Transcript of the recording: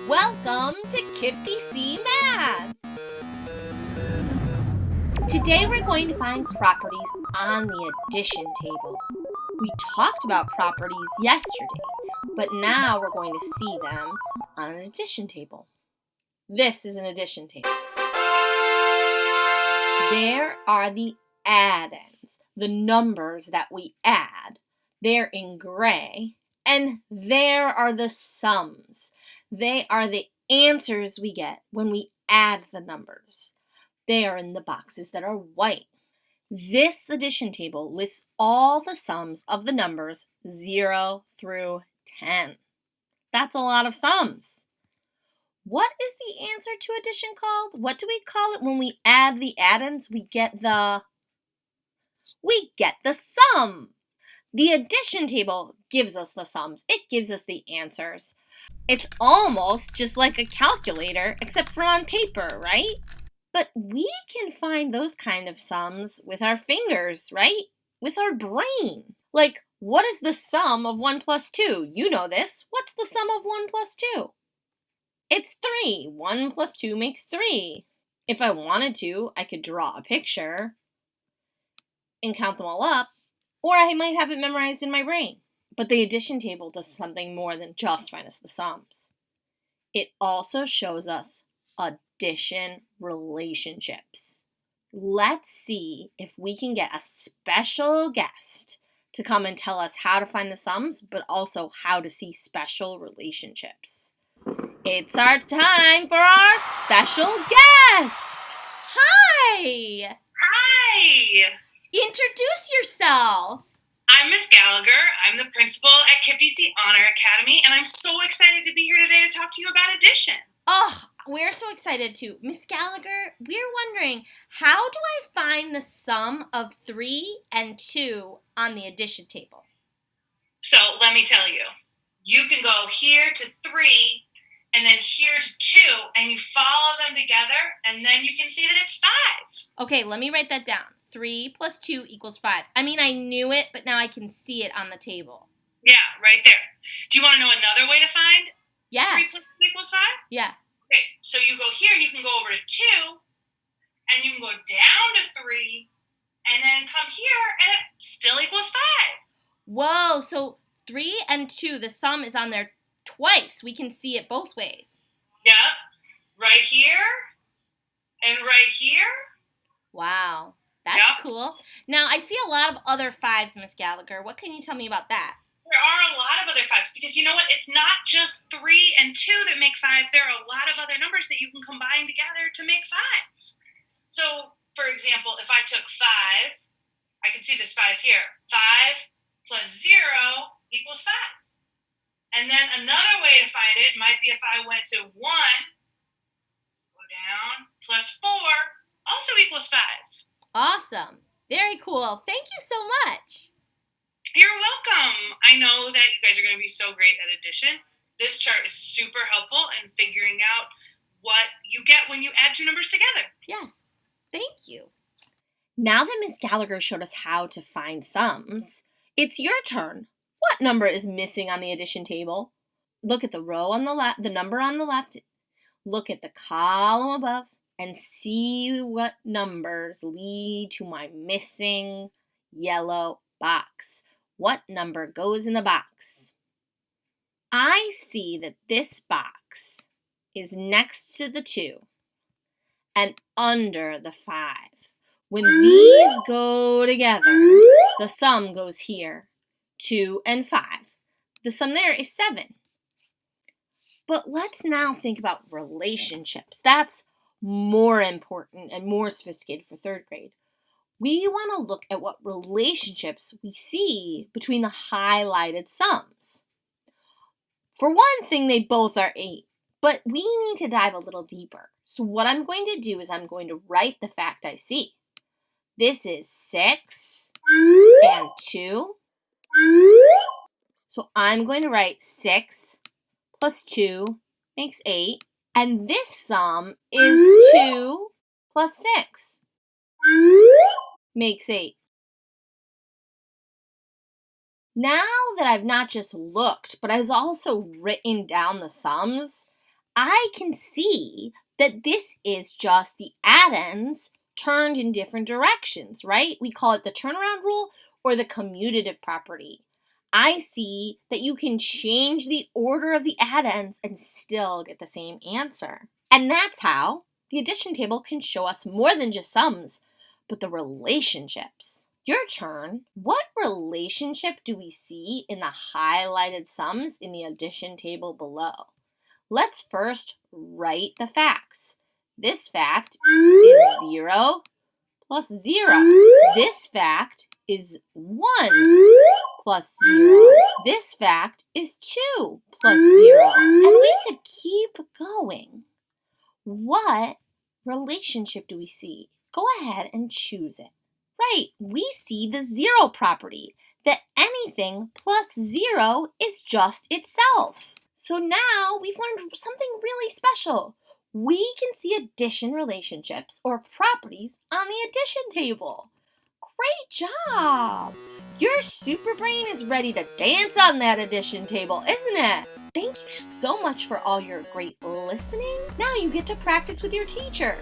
Welcome to Kippy C Math! Today we're going to find properties on the addition table. We talked about properties yesterday, but now we're going to see them on an addition table. This is an addition table. There are the addends, the numbers that we add. They're in gray. And there are the sums. They are the answers we get when we add the numbers. They are in the boxes that are white. This addition table lists all the sums of the numbers 0 through 10. That's a lot of sums. What is the answer to addition called? What do we call it when we add the addends? We get the sum. The addition table gives us the sums. It gives us the answers. It's almost just like a calculator, except for on paper, right? But we can find those kind of sums with our fingers, right? With our brain. Like, what is the sum of 1 plus 2? You know this. What's the sum of 1 plus 2? It's 3. 1 plus 2 makes 3. If I wanted to, I could draw a picture and count them all up. Or I might have it memorized in my brain. But the addition table does something more than just find us the sums. It also shows us addition relationships. Let's see if we can get a special guest to come and tell us how to find the sums, but also how to see special relationships. It's our time for our special guest! Hi! Hi! Introduce yourself. I'm Miss Gallagher. I'm the principal at KIPP-DC Honor Academy, and I'm so excited to be here today to talk to you about addition. Oh, we're so excited too. Miss Gallagher, we're wondering, how do I find the sum of 3 and 2 on the addition table? So let me tell you. You can go here to 3 and then here to 2, and you follow them together, and then you can see that it's 5. Okay, let me write that down. 3 plus 2 equals 5. I mean, I knew it, but now I can see it on the table. Yeah, right there. Do you want to know another way to find Yes. 3 plus 2 equals 5? Yeah. Okay, so you go here, you can go over to 2, and you can go down to 3, and then come here, and it still equals 5. Whoa, so 3 and 2, the sum is on there twice. We can see it both ways. Yep, right here, and right here. Wow. That's cool. Now, I see a lot of other 5s, Miss Gallagher. What can you tell me about that? There are a lot of other 5s because you know what? It's not just 3 and 2 that make 5. There are a lot of other numbers that you can combine together to make 5. So, for example, if I took 5, I can see this 5 here. 5 plus 0 equals 5. And then another way to find it might be if I went to 1, go down, plus 4 also equals 5. Awesome. Very cool. Thank you so much. You're welcome. I know that you guys are going to be so great at addition. This chart is super helpful in figuring out what you get when you add 2 numbers together. Yes. Thank you. Now that Miss Gallagher showed us how to find sums, it's your turn. What number is missing on the addition table? Look at the row on the left, the number on the left. Look at the column above. And see what numbers lead to my missing yellow box. What number goes in the box? I see that this box is next to the 2 and under the 5. When these go together, the sum goes here, 2 and 5. The sum there is 7. But let's now think about relationships. That's more important and more sophisticated for 3rd grade. We want to look at what relationships we see between the highlighted sums. For one thing, they both are 8, but we need to dive a little deeper. So what I'm going to do is I'm going to write the fact I see. This is 6 and 2. So I'm going to write 6 plus 2 makes 8. And this sum is 2 plus 6 makes 8. Now that I've not just looked, but I've also written down the sums, I can see that this is just the addends turned in different directions, right? We call it the turnaround rule or the commutative property. I see that you can change the order of the addends and still get the same answer. And that's how the addition table can show us more than just sums, but the relationships. Your turn. What relationship do we see in the highlighted sums in the addition table below? Let's first write the facts. This fact is 0 plus 0. This fact is 1 plus 0. This fact is 2 plus 0. And we could keep going. What relationship do we see? Go ahead and choose it. Right, we see the 0 property, that anything plus 0 is just itself. So now we've learned something really special. We can see addition relationships or properties on the addition table. Great job! Your super brain is ready to dance on that addition table, isn't it? Thank you so much for all your great listening. Now you get to practice with your teacher.